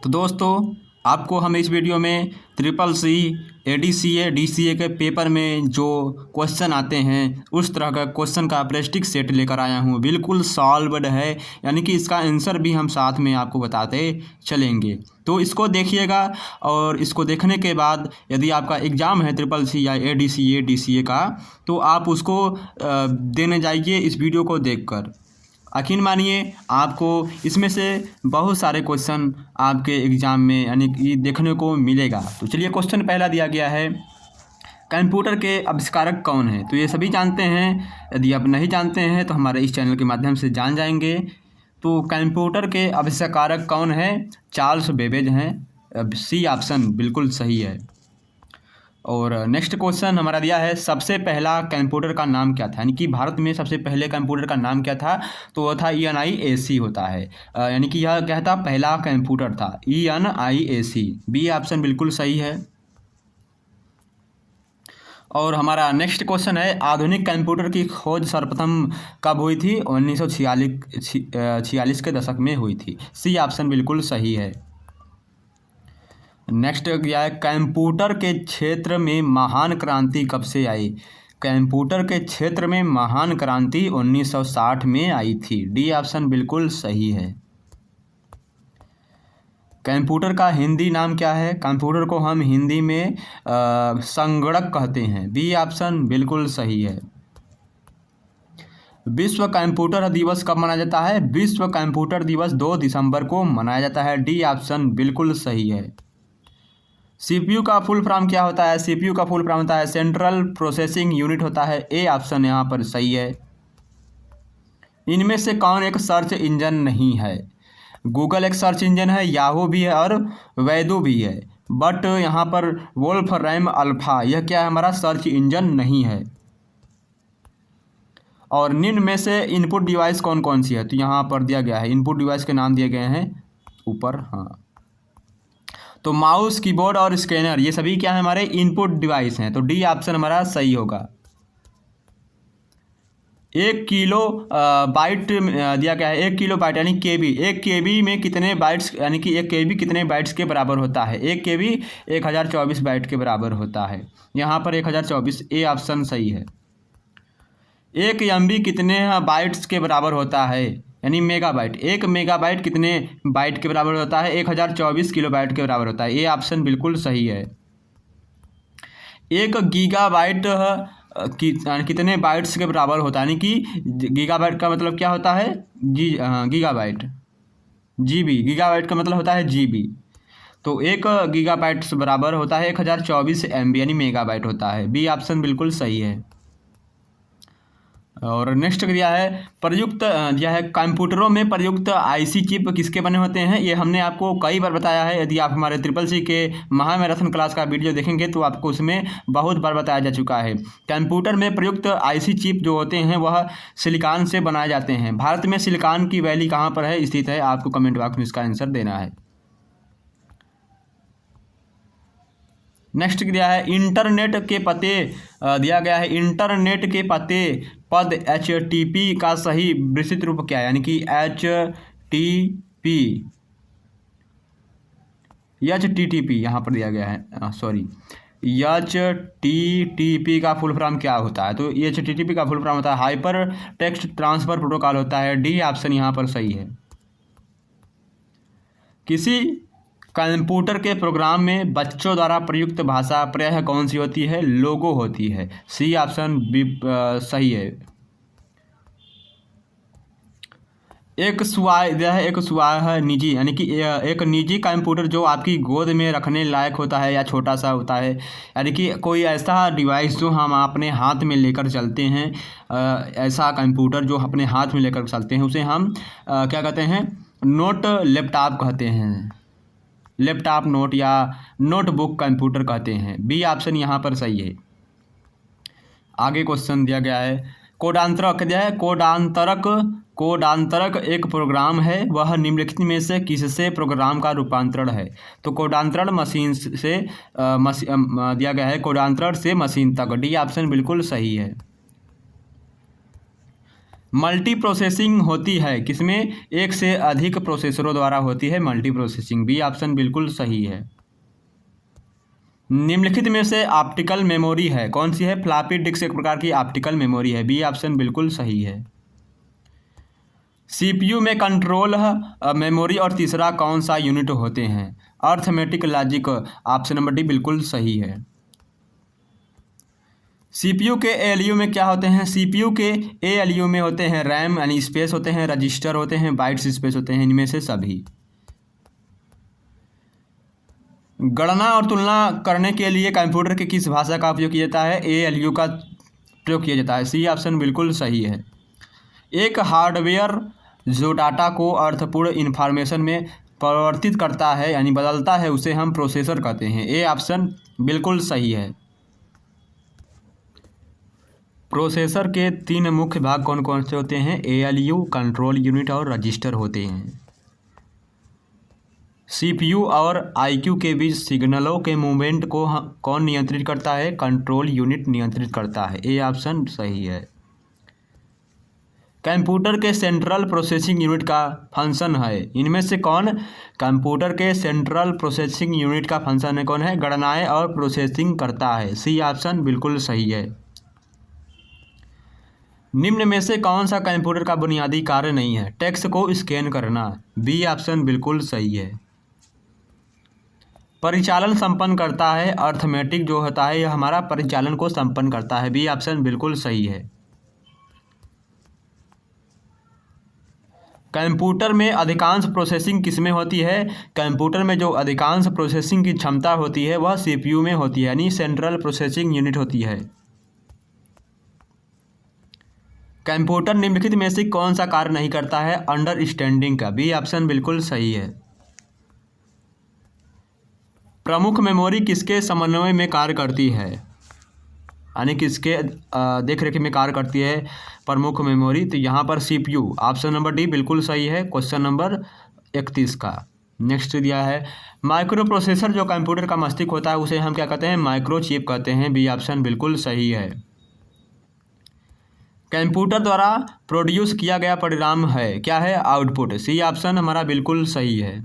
तो दोस्तों आपको हम इस वीडियो में ट्रिपल सी ADCA DCA के पेपर में जो क्वेश्चन आते हैं उस तरह का क्वेश्चन का प्रैक्टिस सेट लेकर आया हूँ। बिल्कुल सॉल्व्ड है, यानी कि इसका आंसर भी हम साथ में आपको बताते चलेंगे। तो इसको देखिएगा और इसको देखने के बाद यदि आपका एग्ज़ाम है ट्रिपल सी या ADCA DCA का, तो आप उसको देने जाइए इस वीडियो को देखकर। यकीन मानिए आपको इसमें से बहुत सारे क्वेश्चन आपके एग्ज़ाम में यानी कि देखने को मिलेगा। तो चलिए, क्वेश्चन पहला दिया गया है, कंप्यूटर के आविष्कारक कौन है? तो ये सभी जानते हैं, यदि आप नहीं जानते हैं तो हमारे इस चैनल के माध्यम से जान जाएंगे। तो कंप्यूटर के आविष्कारक कौन है? चार्ल्स बेबेज हैं। सी ऑप्शन बिल्कुल सही है। और नेक्स्ट क्वेश्चन हमारा दिया है, सबसे पहला कंप्यूटर का नाम क्या था? यानी कि भारत में सबसे पहले कंप्यूटर का नाम क्या था? तो वो था ENIAC होता है, यानी कि यह क्या था, पहला कंप्यूटर था ENIAC। बी ऑप्शन बिल्कुल सही है। और हमारा नेक्स्ट क्वेश्चन है, आधुनिक कंप्यूटर की खोज सर्वप्रथम कब हुई थी? 1946 के दशक में हुई थी। सी ऑप्शन बिल्कुल सही है। नेक्स्ट क्या है, कंप्यूटर के क्षेत्र में महान क्रांति कब से आई? कंप्यूटर के क्षेत्र में महान क्रांति 1960 में आई थी। डी ऑप्शन बिल्कुल सही है। कंप्यूटर का हिंदी नाम क्या है? कंप्यूटर को हम हिंदी में संगणक कहते हैं। बी ऑप्शन बिल्कुल सही है। विश्व कंप्यूटर दिवस कब मनाया जाता है? विश्व कंप्यूटर दिवस 2 दिसंबर को मनाया जाता है। डी ऑप्शन बिल्कुल सही है। CPU का फुल फॉर्म क्या होता है? CPU का फुल फॉर्म होता है सेंट्रल प्रोसेसिंग यूनिट होता है। ए ऑप्शन यहाँ पर सही है। इनमें से कौन एक सर्च इंजन नहीं है? गूगल एक सर्च इंजन है, याहू भी है और वैदो भी है, बट यहाँ पर वोल्फ्राम अल्फा यह क्या है, हमारा सर्च इंजन नहीं है। और निम्न में से इनपुट डिवाइस कौन कौन सी है? तो यहाँ पर दिया गया है, इनपुट डिवाइस के नाम दिए गए हैं ऊपर। हाँ, तो माउस, कीबोर्ड और स्कैनर ये सभी क्या है, हमारे इनपुट डिवाइस हैं। तो डी ऑप्शन हमारा सही होगा। 1 किलो बाइट दिया गया है, 1 किलो बाइट यानी KB। 1 KB में कितने बाइट्स, यानी कि 1 KB कितने बाइट्स के बराबर होता है? 1 KB 1024 बाइट के बराबर होता है। यहाँ पर 1024, ए ऑप्शन सही है। 1 MB कितने बाइट्स के बराबर होता है? यानी मेगाबाइट। 1 मेगाबाइट कितने बाइट के बराबर होता है? 1024 किलोबाइट के बराबर होता है। ये ऑप्शन बिल्कुल सही है। 1 गीगाबाइट कितने बाइट्स के बराबर होता है? यानी कि गीगाबाइट का मतलब क्या होता है? गीगाबाइट। GB, गीगाबाइट का मतलब होता है GB। तो 1 गीगाबाइट से बराबर होता है 1024 MB यानी मेगाबाइट होता है। बी ऑप्शन बिल्कुल सही है। और नेक्स्ट दिया है, प्रयुक्त दिया है, कंप्यूटरों में प्रयुक्त IC चिप किसके बने होते हैं? ये हमने आपको कई बार बताया है। यदि आप हमारे ट्रिपल सी के महामैराथन क्लास का वीडियो देखेंगे तो आपको उसमें बहुत बार बताया जा चुका है। कंप्यूटर में प्रयुक्त IC चिप जो होते हैं वह सिलिकॉन से बनाए जाते हैं। भारत में सिलिकॉन की वैली कहाँ पर है स्थित है? आपको कमेंट बॉक्स में इसका आंसर देना है। नेक्स्ट दिया है, इंटरनेट के पते दिया गया है, इंटरनेट के पते पद HTTP का सही विस्तृत रूप क्या है? यानी कि HTTP यहाँ पर दिया गया है, सॉरी, HTTP का फुल फॉर्म क्या होता है? तो HTTP का फुल फॉर्म होता है हाइपर टेक्स्ट ट्रांसफर प्रोटोकॉल होता है। डी ऑप्शन यहाँ पर सही है। किसी कंप्यूटर के प्रोग्राम में बच्चों द्वारा प्रयुक्त भाषा प्रायः कौन सी होती है? लोगो होती है। सी ऑप्शन सही है। एक स्वाह निजी, यानी कि एक निजी कंप्यूटर जो आपकी गोद में रखने लायक होता है या छोटा सा होता है, यानी कि कोई ऐसा डिवाइस जो हम अपने हाथ में लेकर चलते हैं, ऐसा कंप्यूटर जो अपने हाथ में लेकर चलते हैं उसे हम क्या कहते हैं? नोट लैपटॉप कहते हैं। लैपटॉप, नोट या नोटबुक कंप्यूटर कहते हैं। बी ऑप्शन यहाँ पर सही है। आगे क्वेश्चन दिया गया है, कोडांतरक दिया है, कोडांतरक एक प्रोग्राम है, वह निम्नलिखित में से किससे प्रोग्राम का रूपांतरण है? तो कोडांतरण मशीन से दिया गया है, कोडांतरण से मशीन तक। डी ऑप्शन बिल्कुल सही है। मल्टी प्रोसेसिंग होती है किसमें? एक से अधिक प्रोसेसरों द्वारा होती है मल्टी प्रोसेसिंग। बी ऑप्शन बिल्कुल सही है। निम्नलिखित में से ऑप्टिकल मेमोरी है कौन सी है? फ्लॉपी डिस्क एक प्रकार की ऑप्टिकल मेमोरी है। बी ऑप्शन बिल्कुल सही है। सीपीयू में कंट्रोल मेमोरी और तीसरा कौन सा यूनिट होते हैं? Arithmetic logic. Option number D बिल्कुल सही है। सीपीयू के एएलयू में क्या होते हैं? सीपीयू के एएलयू में होते हैं रैम यानी स्पेस होते हैं, रजिस्टर होते हैं, बाइट्स स्पेस होते हैं, इनमें से सभी। गणना और तुलना करने के लिए कंप्यूटर के किस भाषा का उपयोग किया जाता है? एएलयू का प्रयोग किया जाता है। सी ऑप्शन बिल्कुल सही है। एक हार्डवेयर जो डाटा को अर्थपूर्ण इन्फॉर्मेशन में परिवर्तित करता है यानी बदलता है उसे हम प्रोसेसर कहते हैं। ए ऑप्शन बिल्कुल सही है। प्रोसेसर के 3 मुख्य भाग कौन कौन से होते हैं? एएलयू, कंट्रोल यूनिट और रजिस्टर होते हैं। सीपीयू और आईक्यू के बीच सिग्नलों के मूवमेंट को कौन नियंत्रित करता है? कंट्रोल यूनिट नियंत्रित करता है। ए ऑप्शन सही है। कंप्यूटर के सेंट्रल प्रोसेसिंग यूनिट का फंक्शन है इनमें से कौन? कंप्यूटर के सेंट्रल प्रोसेसिंग यूनिट का फंक्शन है कौन है? गणनाएं और प्रोसेसिंग करता है। सी ऑप्शन बिल्कुल सही है। निम्न में से कौन सा कंप्यूटर का बुनियादी कार्य नहीं है? टेक्स्ट को स्कैन करना। बी ऑप्शन बिल्कुल सही है। परिचालन संपन्न करता है। अर्थमेटिक जो होता है यह हमारा परिचालन को संपन्न करता है। बी ऑप्शन बिल्कुल सही है। कंप्यूटर में अधिकांश प्रोसेसिंग किसमें होती है? कंप्यूटर में जो अधिकांश प्रोसेसिंग की क्षमता होती है वह सीपीयू में होती है यानी सेंट्रल प्रोसेसिंग यूनिट होती है। कंप्यूटर निम्नलिखित में से कौन सा कार्य नहीं करता है? अंडरस्टैंडिंग का। बी ऑप्शन बिल्कुल सही है। प्रमुख मेमोरी किसके समन्वय में कार्य करती है यानी किसके देखरेख में कार्य करती है प्रमुख मेमोरी? तो यहाँ पर सीपीयू। ऑप्शन नंबर डी बिल्कुल सही है क्वेश्चन नंबर 31 का। नेक्स्ट दिया है माइक्रो प्रोसेसर जो कंप्यूटर का मस्तिष्क होता है उसे हम क्या कहते हैं? माइक्रो चिप कहते हैं। बी ऑप्शन बिल्कुल सही है। कंप्यूटर द्वारा प्रोड्यूस किया गया परिणाम है क्या है? आउटपुट। सी ऑप्शन हमारा बिल्कुल सही है।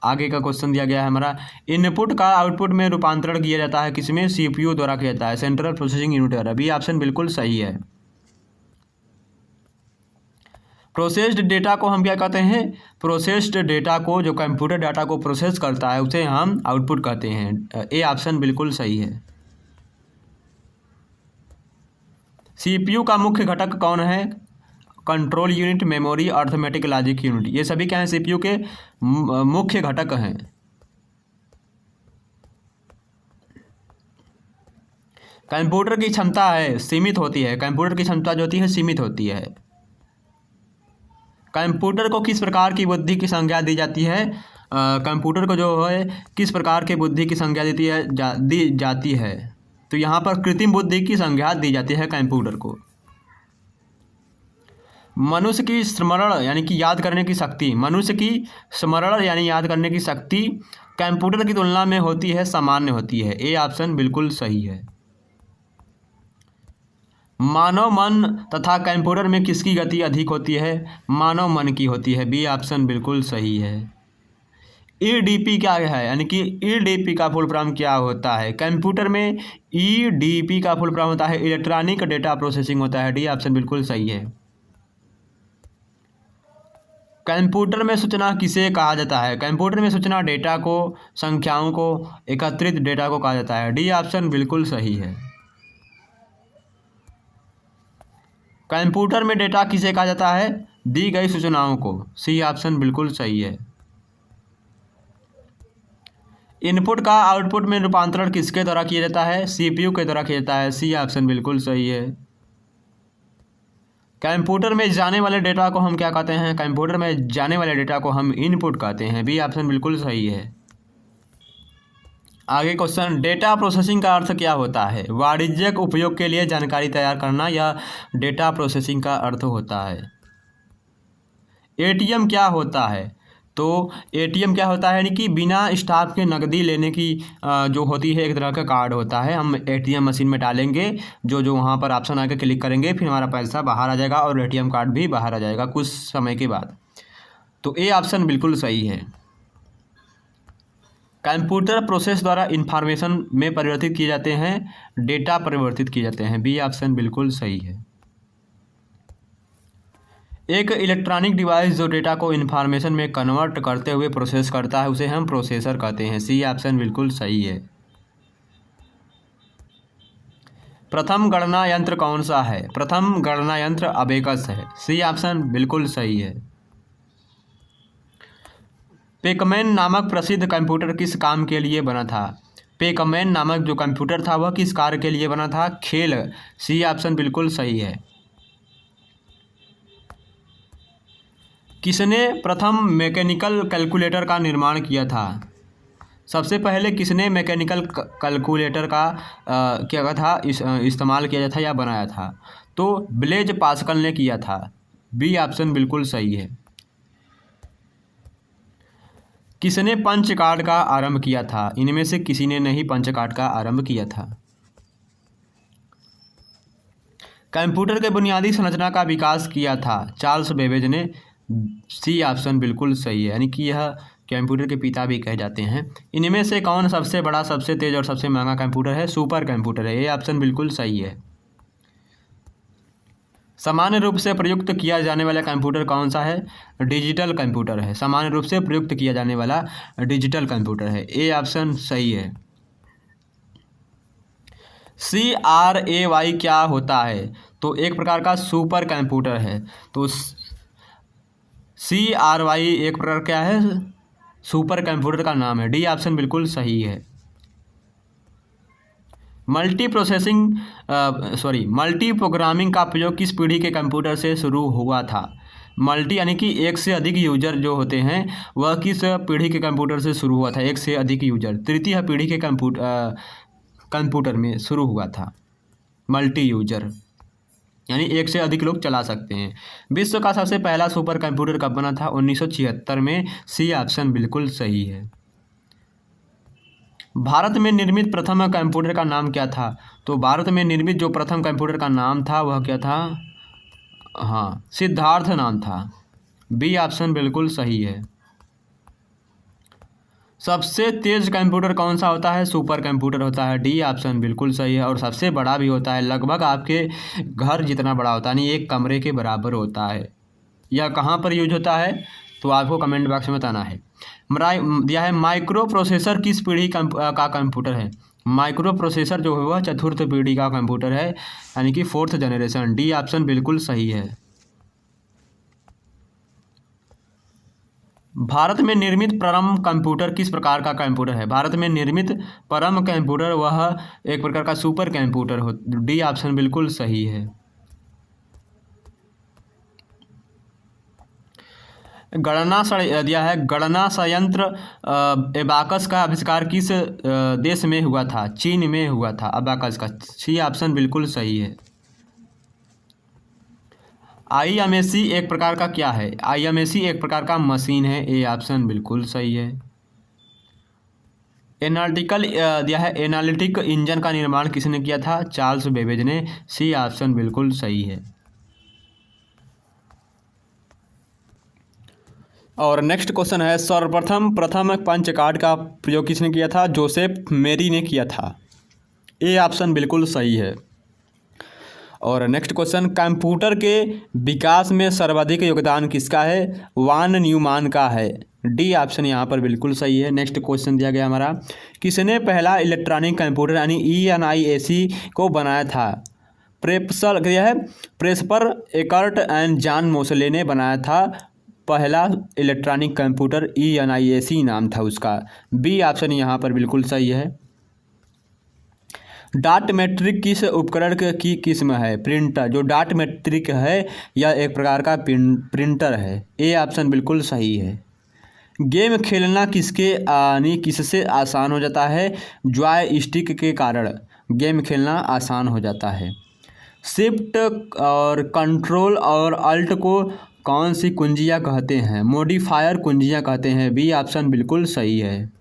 आगे का क्वेश्चन दिया गया है हमारा इनपुट का आउटपुट में रूपांतरण किया जाता है किसमें? सीपीयू द्वारा किया जाता है सेंट्रल प्रोसेसिंग यूनिट द्वारा। बी ऑप्शन बिल्कुल सही है। प्रोसेस्ड डेटा को हम क्या कहते हैं? प्रोसेस्ड डेटा को जो कंप्यूटर डाटा को प्रोसेस करता है उसे हम आउटपुट कहते हैं। ए ऑप्शन बिल्कुल सही है। सीपीयू का मुख्य घटक कौन है? Control unit, memory, arithmetic logic unit, ये सभी क्या हैं? सीपीयू के मुख्य घटक हैं। कंप्यूटर की क्षमता है सीमित होती है। कंप्यूटर की क्षमता जो होती है सीमित होती है। कंप्यूटर को किस प्रकार की बुद्धि की संज्ञा दी जाती है? कंप्यूटर को जो है किस प्रकार की बुद्धि की संज्ञा दी जाती है? तो यहाँ पर कृत्रिम बुद्धि की संज्ञा दी जाती है कंप्यूटर को। मनुष्य की स्मरण यानी कि याद करने की शक्ति, मनुष्य की स्मरण यानी याद करने की शक्ति कंप्यूटर की तुलना में होती है सामान्य होती है। ए ऑप्शन बिल्कुल सही है। मानव मन तथा कंप्यूटर में किसकी गति अधिक होती है? मानव मन की होती है। बी ऑप्शन बिल्कुल सही है। ईडीपी क्या है यानी कि ईडीपी का फुल फॉर्म क्या होता है? कंप्यूटर में ईडीपी का फुल फॉर्म होता है इलेक्ट्रॉनिक डेटा प्रोसेसिंग होता है। डी ऑप्शन बिल्कुल सही है। कंप्यूटर में सूचना किसे कहा जाता है? कंप्यूटर में सूचना डेटा को, संख्याओं को, एकत्रित डेटा को कहा जाता है। डी ऑप्शन बिल्कुल सही है। कंप्यूटर में डेटा किसे कहा जाता है? दी गई सूचनाओं को। सी ऑप्शन बिल्कुल सही है। इनपुट का आउटपुट में रूपांतरण किसके द्वारा किया जाता है? सीपीयू के द्वारा किया जाता है। सी ऑप्शन बिल्कुल सही है। कंप्यूटर में जाने वाले डेटा को हम क्या कहते हैं? कंप्यूटर में जाने वाले डेटा को हम इनपुट कहते हैं। बी ऑप्शन बिल्कुल सही है। आगे क्वेश्चन, डेटा प्रोसेसिंग का अर्थ क्या होता है? वाणिज्यिक उपयोग के लिए जानकारी तैयार करना यह डेटा प्रोसेसिंग का अर्थ होता है। एटीएम क्या होता है? तो एटीएम क्या होता है, यानी कि बिना स्टाफ के नकदी लेने की जो होती है एक तरह का कार्ड होता है। हम एटीएम मशीन में डालेंगे, जो वहाँ पर ऑप्शन आके क्लिक करेंगे, फिर हमारा पैसा बाहर आ जाएगा और एटीएम कार्ड भी बाहर आ जाएगा कुछ समय के बाद। तो ये ऑप्शन बिल्कुल सही है। कंप्यूटर प्रोसेस द्वारा इंफॉर्मेशन में परिवर्तित किए जाते हैं, डेटा परिवर्तित किए जाते हैं, बी ऑप्शन बिल्कुल सही है। एक इलेक्ट्रॉनिक डिवाइस जो डेटा को इन्फॉर्मेशन में कन्वर्ट करते हुए प्रोसेस करता है उसे हम प्रोसेसर कहते हैं, सी ऑप्शन बिल्कुल सही है। प्रथम गणना यंत्र कौन सा है? प्रथम गणना यंत्र अबेकस है, सी ऑप्शन बिल्कुल सही है। पेकमैन नामक प्रसिद्ध कंप्यूटर किस काम के लिए बना था? पेकमैन नामक जो कंप्यूटर था वह किस कार्य के लिए बना था? खेल, सी ऑप्शन बिल्कुल सही है। किसने प्रथम मैकेनिकल कैलकुलेटर का निर्माण किया था? सबसे पहले किसने मैकेनिकल कैलकुलेटर का क्या था इस्तेमाल किया था या बनाया था? तो ब्लेज पास्कल ने किया था, बी ऑप्शन बिल्कुल सही है। किसने पंच कार्ड का आरंभ किया था? इनमें से किसी ने नहीं पंच कार्ड का आरंभ किया था। कंप्यूटर के बुनियादी संरचना का विकास किया था? चार्ल्स बेबेज ने, सी ऑप्शन बिल्कुल सही है, यानी कि यह कंप्यूटर के पिता भी कहे जाते हैं। इनमें से कौन सबसे बड़ा, सबसे तेज और सबसे महंगा कंप्यूटर है? सुपर कंप्यूटर है, ये ऑप्शन बिल्कुल सही है। सामान्य रूप से प्रयुक्त किया जाने वाला कंप्यूटर कौन सा है? डिजिटल कंप्यूटर है, सामान्य रूप से प्रयुक्त किया जाने वाला डिजिटल कंप्यूटर है, ए ऑप्शन सही है। CRAY क्या होता है? तो एक प्रकार का सुपर कंप्यूटर है। तो CRY एक प्रकार क्या है? सुपर कंप्यूटर का नाम है, डी ऑप्शन बिल्कुल सही है। मल्टी प्रोग्रामिंग का प्रयोग किस पीढ़ी के कंप्यूटर से शुरू हुआ था? मल्टी यानी कि एक से अधिक यूजर जो होते हैं वह किस पीढ़ी के कंप्यूटर से शुरू हुआ था? एक से अधिक यूजर, तृतीय पीढ़ी के कंप्यूटर में शुरू हुआ था। मल्टी यूजर यानी एक से अधिक लोग चला सकते हैं। विश्व का सबसे पहला सुपर कंप्यूटर कब बना था? 1976 में, सी ऑप्शन बिल्कुल सही है। भारत में निर्मित प्रथम कंप्यूटर का नाम क्या था? तो भारत में निर्मित जो प्रथम कंप्यूटर का नाम था वह क्या था? हाँ, सिद्धार्थ नाम था, बी ऑप्शन बिल्कुल सही है। सबसे तेज कंप्यूटर कौन सा होता है? सुपर कंप्यूटर होता है, डी ऑप्शन बिल्कुल सही है। और सबसे बड़ा भी होता है, लगभग आपके घर जितना बड़ा होता है, यानी एक कमरे के बराबर होता है। यह कहाँ पर यूज होता है तो आपको कमेंट बॉक्स में बताना है। दिया है माइक्रो प्रोसेसर किस पीढ़ी का कंप्यूटर है? माइक्रो प्रोसेसर जो है वह चतुर्थ पीढ़ी का कंप्यूटर है, यानी कि 4th जनरेशन, डी ऑप्शन बिल्कुल सही है। भारत में निर्मित परम कंप्यूटर किस प्रकार का कंप्यूटर है? भारत में निर्मित परम कंप्यूटर वह एक प्रकार का सुपर कंप्यूटर हो, डी ऑप्शन बिल्कुल सही है। दिया है गणना संयंत्र एबाकस का आविष्कार किस देश में हुआ था? चीन में हुआ था अबाकस का, सी ऑप्शन बिल्कुल सही है। IMAC एक प्रकार का क्या है? IMAC एक प्रकार का मशीन है, ए ऑप्शन बिल्कुल सही है। दिया है एनालिटिक इंजन का निर्माण किसने किया था? चार्ल्स बेबेज ने, सी ऑप्शन बिल्कुल सही है। और नेक्स्ट क्वेश्चन है, सर्वप्रथम प्रथम पंच कार्ड का प्रयोग किसने किया था? जोसेफ मेरी ने किया था, ए ऑप्शन बिल्कुल सही है। और नेक्स्ट क्वेश्चन, कंप्यूटर के विकास में सर्वाधिक योगदान किसका है? वान न्यूमान का है, डी ऑप्शन यहाँ पर बिल्कुल सही है। नेक्स्ट क्वेश्चन दिया गया हमारा, किसने पहला इलेक्ट्रॉनिक कंप्यूटर यानी ENIAC को बनाया था? प्रेस्पर एकर्ट एंड जॉन मोसले ने बनाया था पहला इलेक्ट्रॉनिक कंप्यूटर, ENIAC नाम था उसका, बी ऑप्शन यहाँ पर बिल्कुल सही है। डाट मैट्रिक किस उपकरण की किस्म है? प्रिंटर, जो डाट मैट्रिक है यह एक प्रकार का प्रिंटर है, ए ऑप्शन बिल्कुल सही है। गेम खेलना किससे आसान हो जाता है? जॉय स्टिक के कारण गेम खेलना आसान हो जाता है। शिफ्ट और कंट्रोल और अल्ट को कौन सी कुंजियाँ कहते हैं? मॉडिफायर कुंजियाँ कहते हैं। बी ऑप्शन बिल्कुल सही है।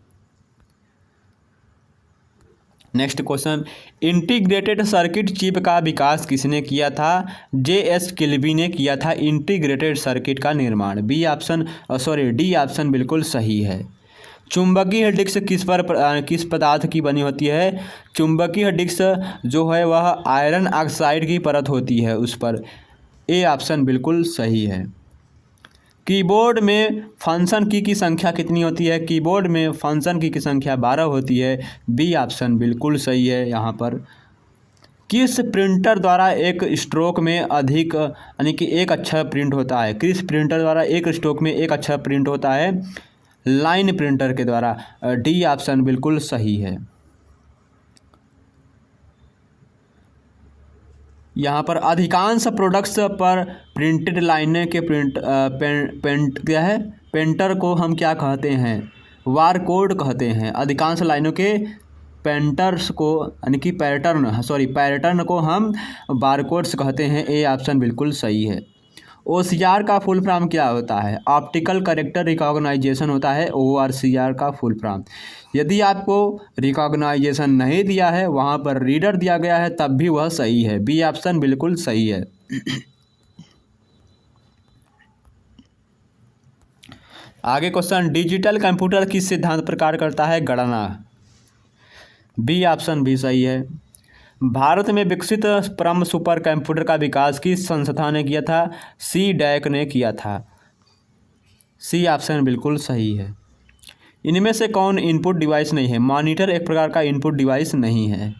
Next question, integrated circuit chip का विकास किसने किया था? J.S. किल्बी ने किया था इंटीग्रेटेड सर्किट का निर्माण। डी ऑप्शन बिल्कुल सही है। चुंबकीय डिस्क किस पदार्थ की बनी होती है? चुंबकीय डिस्क जो है वह आयरन ऑक्साइड की परत होती है उस पर। ए ऑप्शन बिल्कुल सही है। कीबोर्ड में फंक्शन की संख्या कितनी होती है? कीबोर्ड में फंक्शन की संख्या 12 होती है। बी ऑप्शन बिल्कुल सही है यहाँ पर। किस प्रिंटर द्वारा एक स्ट्रोक में अधिक यानी कि एक अक्षर प्रिंट होता है? किस प्रिंटर द्वारा एक स्ट्रोक में एक अक्षर प्रिंट होता है? लाइन प्रिंटर के द्वारा। डी ऑप्शन बिल्कुल सही है। यहाँ पर अधिकांश प्रोडक्ट्स पर प्रिंटेड लाइनें के पेंटर को हम क्या कहते हैं? बारकोड कहते हैं। अधिकांश लाइनों के पेंटर्स को यानी कि पैटर्न को हम बारकोड्स कहते हैं। ए ऑप्शन बिल्कुल सही है। OCR का फुल फॉर्म क्या होता है? ऑप्टिकल कैरेक्टर रिकॉग्नाइजेशन होता है ORCR का फुल फॉर्म। यदि आपको रिकॉग्नाइजेशन नहीं दिया है, वहाँ पर रीडर दिया गया है, तब भी वह सही है। बी ऑप्शन बिल्कुल सही है। आगे क्वेश्चन, डिजिटल कंप्यूटर किस सिद्धांत पर कार्य करता है? गणना। बी ऑप्शन भी सही है। भारत में विकसित परम सुपर कंप्यूटर का विकास किस संस्था ने किया था? CDAC ने किया था। सी ऑप्शन बिल्कुल सही है। इनमें से कौन इनपुट डिवाइस नहीं है? मॉनिटर एक प्रकार का इनपुट डिवाइस नहीं है।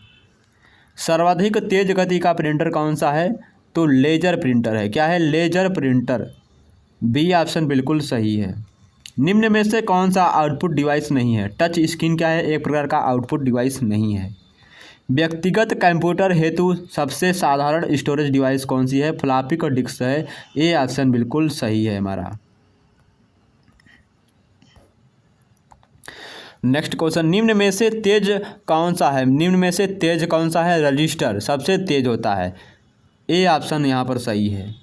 सर्वाधिक तेज गति का प्रिंटर कौन सा है? तो लेजर प्रिंटर है। क्या है? Laser printer. बी ऑप्शन बिल्कुल सही है। निम्न में से कौन सा आउटपुट डिवाइस नहीं है? टच स्क्रीन क्या है? एक प्रकार का आउटपुट डिवाइस नहीं है। व्यक्तिगत कंप्यूटर हेतु सबसे साधारण स्टोरेज डिवाइस कौन सी है? फ्लॉपी और डिस्क है। ए ऑप्शन बिल्कुल सही है हमारा। नेक्स्ट क्वेश्चन, निम्न में से तेज कौन सा है? निम्न में से तेज कौन सा है? रजिस्टर सबसे तेज होता है। ए ऑप्शन यहाँ पर सही है।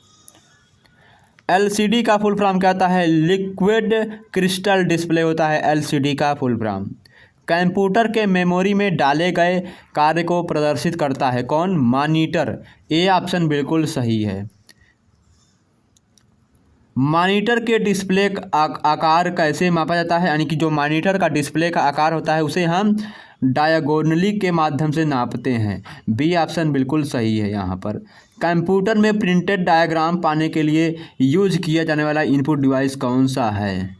LCD का फुल फॉर्म क्या होता है? लिक्विड क्रिस्टल डिस्प्ले होता है LCD का फुल फॉर्म। कंप्यूटर के मेमोरी में डाले गए कार्य को प्रदर्शित करता है कौन? मॉनिटर। ए ऑप्शन बिल्कुल सही है। मॉनिटर के डिस्प्ले आकार कैसे मापा जाता है? यानी कि जो मॉनिटर का डिस्प्ले का आकार होता है उसे हम डायगोनली के माध्यम से नापते हैं। बी ऑप्शन बिल्कुल सही है यहाँ पर। कंप्यूटर में प्रिंटेड डायग्राम पाने के लिए यूज किया जाने वाला इनपुट डिवाइस कौन सा है?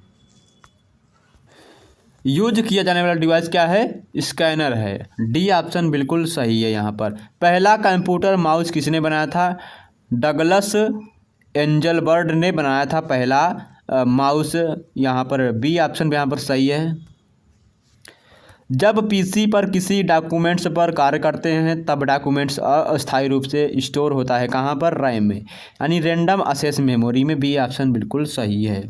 यूज किया जाने वाला डिवाइस क्या है? स्कैनर है। डी ऑप्शन बिल्कुल सही है यहाँ पर। पहला कंप्यूटर माउस किसने बनाया था? डगलस एंजलबर्ट ने बनाया था पहला माउस। यहाँ पर बी ऑप्शन यहाँ पर सही है। जब PC पर किसी डॉक्यूमेंट्स पर कार्य करते हैं तब डॉक्यूमेंट्स अस्थायी रूप से स्टोर होता है कहाँ पर? रैम में, यानी रैंडम एक्सेस मेमोरी में। बी ऑप्शन बिल्कुल सही है।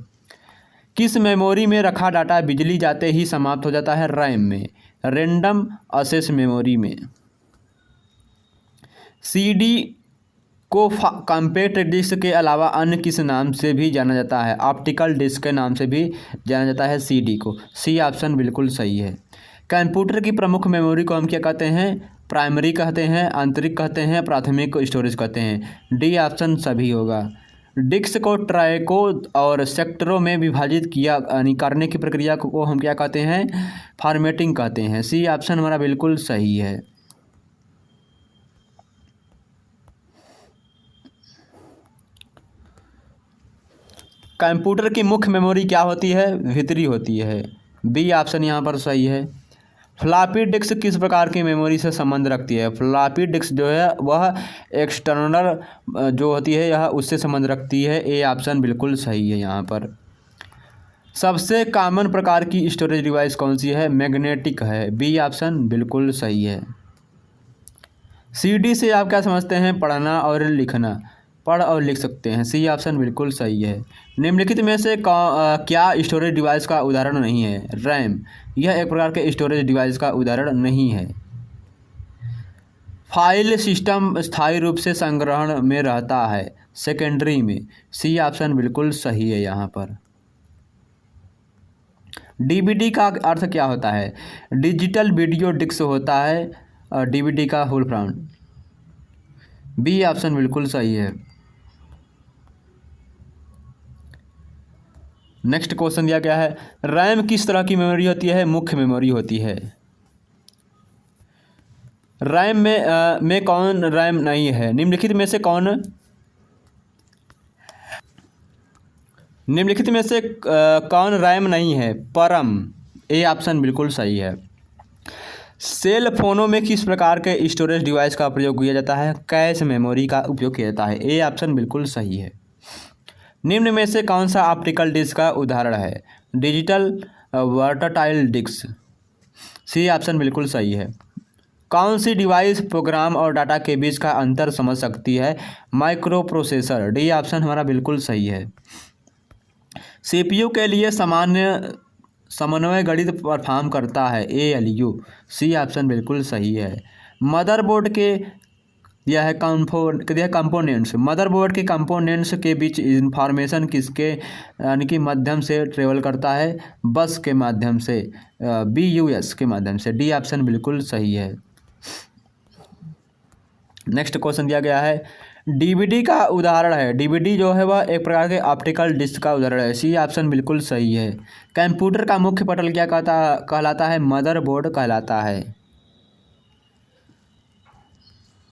किस मेमोरी में रखा डाटा बिजली जाते ही समाप्त हो जाता है? रैम में, रैंडम एक्सेस मेमोरी में। CD को कॉम्पैक्ट डिस्क के अलावा अन्य किस नाम से भी जाना जाता है? ऑप्टिकल डिस्क के नाम से भी जाना जाता है CD को। सी ऑप्शन बिल्कुल सही है। कंप्यूटर की प्रमुख मेमोरी को हम क्या कहते हैं? प्राइमरी कहते हैं, आंतरिक कहते हैं, प्राथमिक स्टोरेज कहते हैं। डी ऑप्शन सभी होगा। डिस्क को ट्रैकों और सेक्टरों में विभाजित करने की प्रक्रिया को हम क्या कहते हैं? फॉर्मेटिंग कहते हैं। सी ऑप्शन हमारा बिल्कुल सही है। कंप्यूटर की मुख्य मेमोरी क्या होती है? भीतरी होती है। बी ऑप्शन यहाँ पर सही है। फ्लॉपी डिस्क किस प्रकार की मेमोरी से संबंध रखती है? फ्लॉपी डिस्क जो है वह एक्सटर्नल जो होती है यह उससे संबंध रखती है। ए ऑप्शन बिल्कुल सही है यहाँ पर। सबसे कॉमन प्रकार की स्टोरेज डिवाइस कौन सी है? मैग्नेटिक है। बी ऑप्शन बिल्कुल सही है। CD से आप क्या समझते हैं? पढ़ना और लिखना, पढ़ और लिख सकते हैं। सी ऑप्शन बिल्कुल सही है। निम्नलिखित में से क्या स्टोरेज डिवाइस का उदाहरण नहीं है? रैम, यह एक प्रकार के स्टोरेज डिवाइस का उदाहरण नहीं है। फाइल सिस्टम स्थायी रूप से संग्रहण में रहता है सेकेंडरी में। सी ऑप्शन बिल्कुल सही है यहाँ पर। डीवीडी का अर्थ क्या होता है? डिजिटल वीडियो डिस्क होता है डीवीडी का फुल फॉर्म। बी ऑप्शन बिल्कुल सही है। नेक्स्ट क्वेश्चन दिया गया है, रैम किस तरह की मेमोरी होती है? मुख्य मेमोरी होती है। रैम में कौन रैम नहीं है? निम्नलिखित में से कौन रैम नहीं है? परम। ए ऑप्शन बिल्कुल सही है। सेल फोनों में किस प्रकार के स्टोरेज डिवाइस का प्रयोग किया जाता है? कैश मेमोरी का उपयोग किया जाता है। ए ऑप्शन बिल्कुल सही है। निम्न में से कौन सा ऑप्टिकल डिस्क का उदाहरण है? Digital versatile disc. C option बिल्कुल सही है। कौन सी डिवाइस प्रोग्राम और डाटा के बीच का अंतर समझ सकती है? Micro processor. डी ऑप्शन हमारा बिल्कुल सही है। सीपीयू के लिए सामान्य समन्वय गणित परफॉर्म करता है। एएलयू। सी ऑप्शन बिल्कुल सही है। मदरबोर्ड के यह कंपोनेंट्स, मदरबोर्ड के कंपोनेंट्स के बीच इंफॉर्मेशन किसके यानी कि माध्यम से ट्रेवल करता है? बस के माध्यम से, BUS के माध्यम से। डी ऑप्शन बिल्कुल सही है। नेक्स्ट क्वेश्चन दिया गया है, डीवीडी का उदाहरण है। डीवीडी जो है वह एक प्रकार के ऑप्टिकल डिस्क का उदाहरण है। सी ऑप्शन बिल्कुल सही है। कंप्यूटर का मुख्य पटल क्या कहलाता है? मदरबोर्ड कहलाता है।